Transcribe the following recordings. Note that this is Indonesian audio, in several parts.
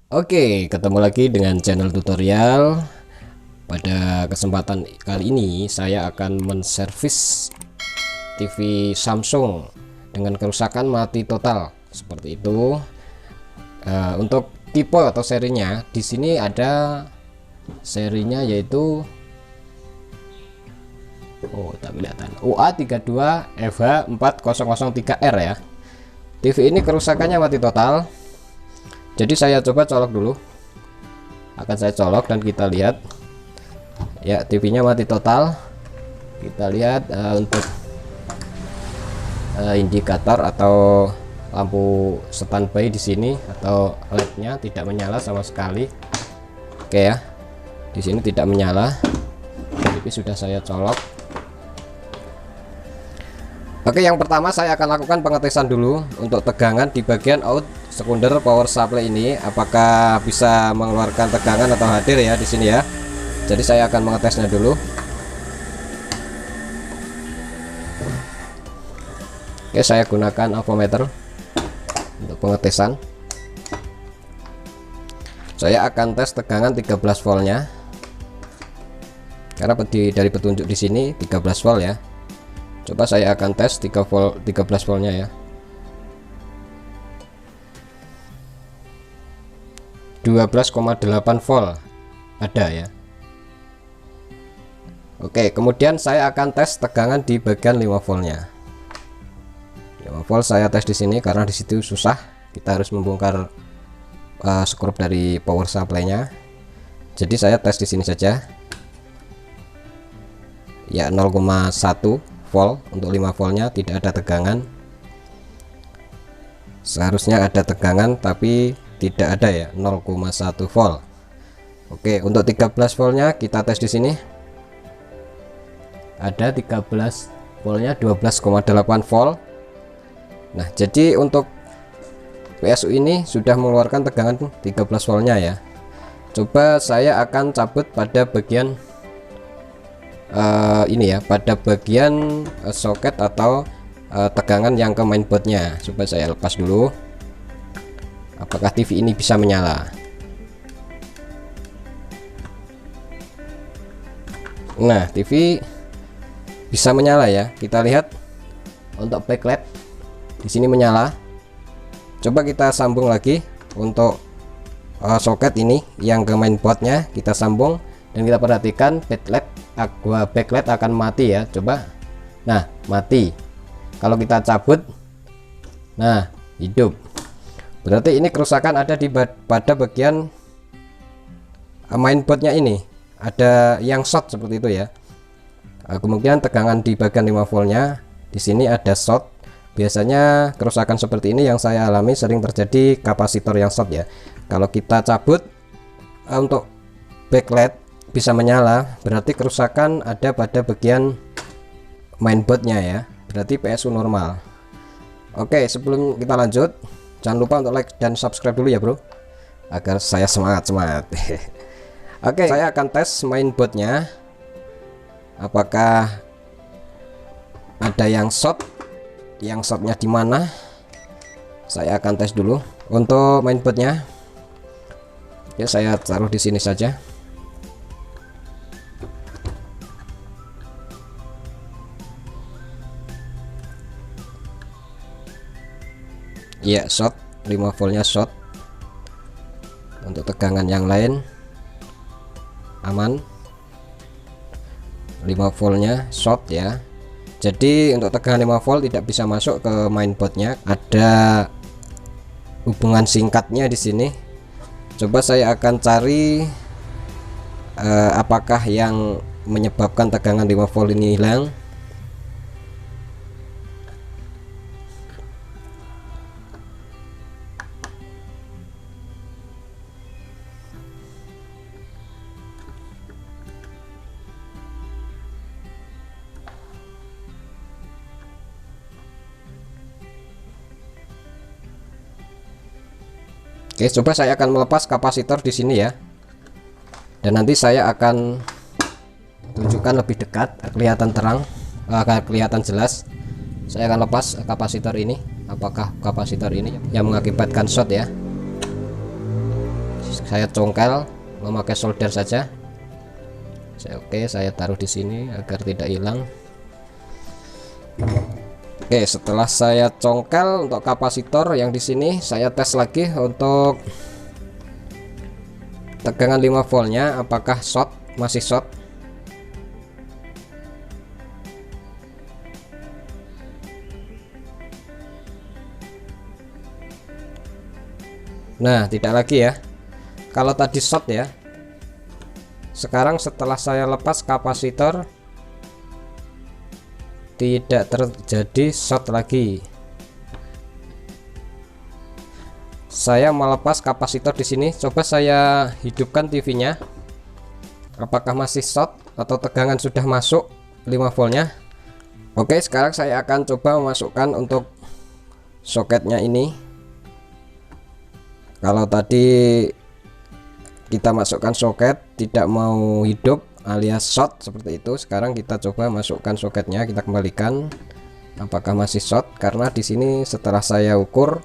Oke, ketemu lagi dengan channel tutorial. Pada kesempatan kali ini saya akan menservis TV Samsung dengan kerusakan mati total seperti itu. Untuk tipe atau serinya di sini ada serinya yaitu tak kelihatan, UA32FH4003R ya. TV ini kerusakannya mati total. Jadi saya coba colok dulu, akan saya colok dan kita lihat ya, TV-nya mati total. Kita lihat untuk indikator atau lampu standby di sini atau LED-nya tidak menyala sama sekali. Oke ya, di sini tidak menyala. TV sudah saya colok. Oke, yang pertama saya akan lakukan pengetesan dulu untuk tegangan di bagian out sekunder power supply ini, apakah bisa mengeluarkan tegangan atau hadir ya di sini ya. Jadi saya akan mengetesnya dulu. Oke, saya gunakan avometer untuk pengetesan. Saya akan tes tegangan 13 voltnya, karena dari petunjuk di sini 13 volt ya. Coba saya akan tes 13 voltnya ya. 12,8 volt ada ya. Oke, kemudian saya akan tes tegangan di bagian 5 voltnya. 5 volt saya tes di sini karena di situ susah, kita harus membongkar skrup dari power supply-nya. Jadi saya tes di sini saja. Ya, 0,1 volt untuk 5 voltnya, tidak ada tegangan. Seharusnya ada tegangan tapi tidak ada ya, 0,1 volt. Oke, untuk 13 voltnya kita tes di sini. Ada 13 voltnya, 12,8 volt. Nah, jadi untuk PSU ini sudah mengeluarkan tegangan 13 voltnya ya. Coba saya akan cabut pada bagian ini ya, pada bagian soket atau tegangan yang ke mainboardnya. Coba saya lepas dulu, apakah TV ini bisa menyala. Nah, TV bisa menyala ya, kita lihat untuk backlight di sini menyala. Coba kita sambung lagi untuk soket ini yang ke mainboardnya, kita sambung dan kita perhatikan backlight akan mati ya. Coba, nah mati. Kalau kita cabut, nah hidup. Berarti ini kerusakan ada pada bagian mainboardnya, ini ada yang short seperti itu ya. Kemungkinan tegangan di bagian 5 voltnya di sini ada short. Biasanya kerusakan seperti ini yang saya alami sering terjadi kapasitor yang short ya. Kalau kita cabut untuk backlight bisa menyala, berarti kerusakan ada pada bagian mainboardnya ya, berarti PSU normal. Oke, sebelum kita lanjut, jangan lupa untuk like dan subscribe dulu ya bro, agar saya semangat. Oke, saya akan tes mainboardnya, apakah ada yang short, yang shortnya di mana. Saya akan tes dulu untuk mainboardnya. Ya, saya taruh di sini saja. Ya, short, 5 voltnya short. Untuk tegangan yang lain aman, 5 voltnya short ya. Jadi untuk tegangan 5 volt tidak bisa masuk ke mainboardnya, ada hubungan singkatnya di sini. Coba saya akan cari apakah yang menyebabkan tegangan 5 volt ini hilang. Oke, coba saya akan melepas kapasitor di sini ya, dan nanti saya akan tunjukkan lebih dekat, kelihatan terang, kelihatan jelas. Saya akan lepas kapasitor ini, apakah kapasitor ini yang mengakibatkan short ya. saya congkel memakai solder saja. Saya taruh di sini agar tidak hilang. Oke, setelah saya congkel untuk kapasitor yang di sini, saya tes lagi untuk tegangan 5 voltnya apakah short, masih short. Nah, tidak lagi ya. Kalau tadi short ya. Sekarang setelah saya lepas kapasitor, tidak terjadi short lagi. Saya melepas kapasitor di sini. Coba saya hidupkan TV-nya. Apakah masih short atau tegangan sudah masuk 5 voltnya? Oke, sekarang saya akan coba memasukkan untuk soketnya ini. Kalau tadi kita masukkan soket tidak mau hidup alias short seperti itu, sekarang kita coba masukkan soketnya, kita kembalikan apakah masih short, karena di sini setelah saya ukur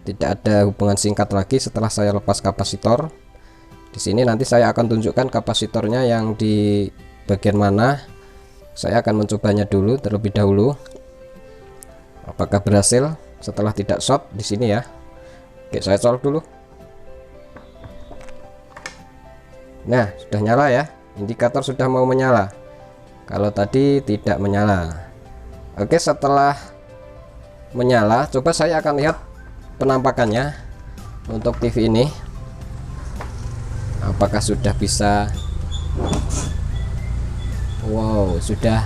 tidak ada hubungan singkat lagi setelah saya lepas kapasitor. Di sini nanti saya akan tunjukkan kapasitornya yang di bagian mana. Saya akan mencobanya dulu terlebih dahulu apakah berhasil setelah tidak short di sini ya. Oke, saya colok dulu. Nah, sudah nyala ya, indikator sudah mau menyala. Kalau tadi tidak menyala. Oke, setelah menyala, coba saya akan lihat penampakannya untuk TV ini. Apakah sudah bisa? Wow, sudah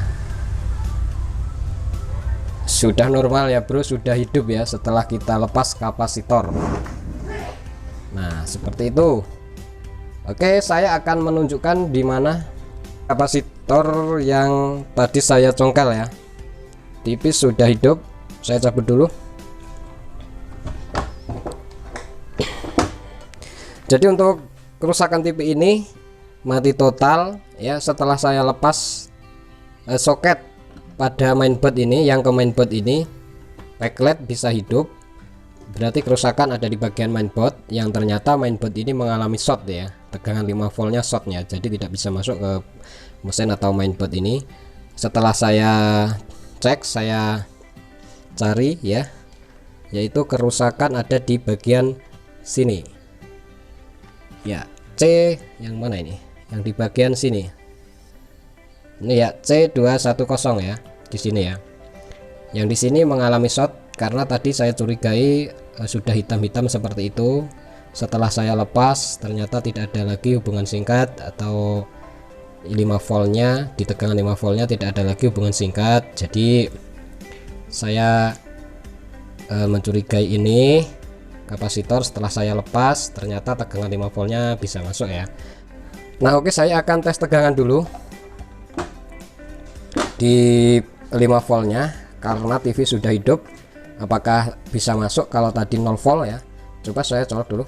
normal ya bro, sudah hidup ya setelah kita lepas kapasitor. Nah, seperti itu. Oke, saya akan menunjukkan di mana kapasitor yang tadi saya congkel ya. TV sudah hidup. Saya cabut dulu. Jadi untuk kerusakan TV ini mati total ya setelah saya lepas soket pada mainboard ini, yang ke mainboard ini backlight bisa hidup. Berarti kerusakan ada di bagian mainboard yang ternyata mainboard ini mengalami short ya, tegangan 5 voltnya shortnya, jadi tidak bisa masuk ke mesin atau mainboard ini. Setelah saya cek, saya cari ya, yaitu kerusakan ada di bagian sini ya, C yang mana ini, yang di bagian sini ini ya, C210 ya, di sini ya, yang di sini mengalami short karena tadi saya curigai sudah hitam-hitam seperti itu. Setelah saya lepas ternyata tidak ada lagi hubungan singkat atau 5 voltnya, di tegangan 5 voltnya tidak ada lagi hubungan singkat. Jadi saya mencurigai ini kapasitor. Setelah saya lepas ternyata tegangan 5 voltnya bisa masuk ya. Nah oke, saya akan tes tegangan dulu di 5 voltnya karena TV sudah hidup. Apakah bisa masuk kalau tadi 0 volt ya. Coba saya colok dulu.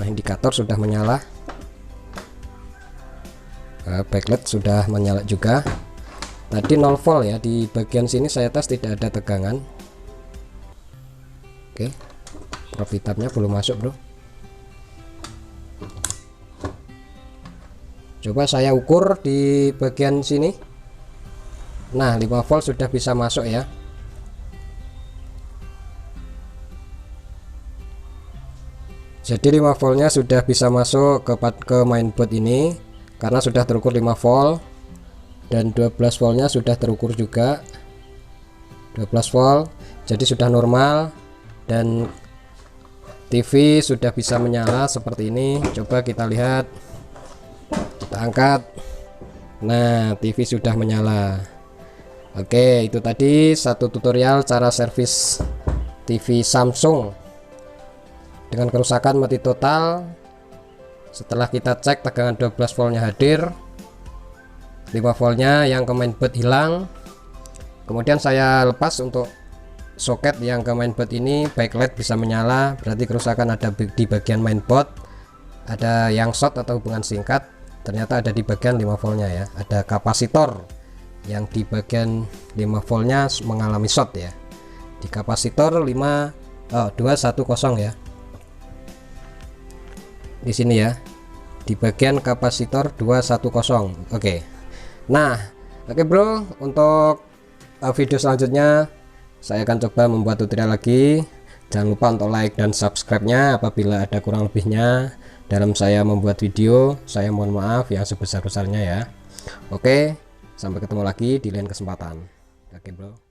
Nah, indikator sudah menyala. Backlight sudah menyala juga. Tadi 0 volt ya, di bagian sini saya tes tidak ada tegangan. Oke, probe hitamnya belum masuk bro. Coba saya ukur di bagian sini. Nah 5 volt sudah bisa masuk ya. Jadi 5 voltnya sudah bisa masuk ke mainboard ini karena sudah terukur 5 volt, dan 12 voltnya sudah terukur juga 12 volt, jadi sudah normal dan TV sudah bisa menyala seperti ini. Coba kita lihat, kita angkat. Nah TV sudah menyala. Oke, itu tadi satu tutorial cara servis TV Samsung dengan kerusakan mati total. Setelah kita cek tegangan 12 voltnya hadir, 5 voltnya yang ke mainboard hilang. Kemudian saya lepas untuk soket yang ke mainboard ini, backlight bisa menyala, berarti kerusakan ada di bagian mainboard. Ada yang short atau hubungan singkat, ternyata ada di bagian 5 voltnya ya. Ada kapasitor yang di bagian 5 voltnya mengalami short ya, di kapasitor 210 ya. di sini ya, di bagian kapasitor 210. Oke. Nah, oke bro, untuk video selanjutnya saya akan coba membuat tutorial lagi. Jangan lupa untuk like dan subscribe-nya. Apabila ada kurang lebihnya dalam saya membuat video, saya mohon maaf yang sebesar-besarnya ya. Oke, sampai ketemu lagi di lain kesempatan. Oke bro.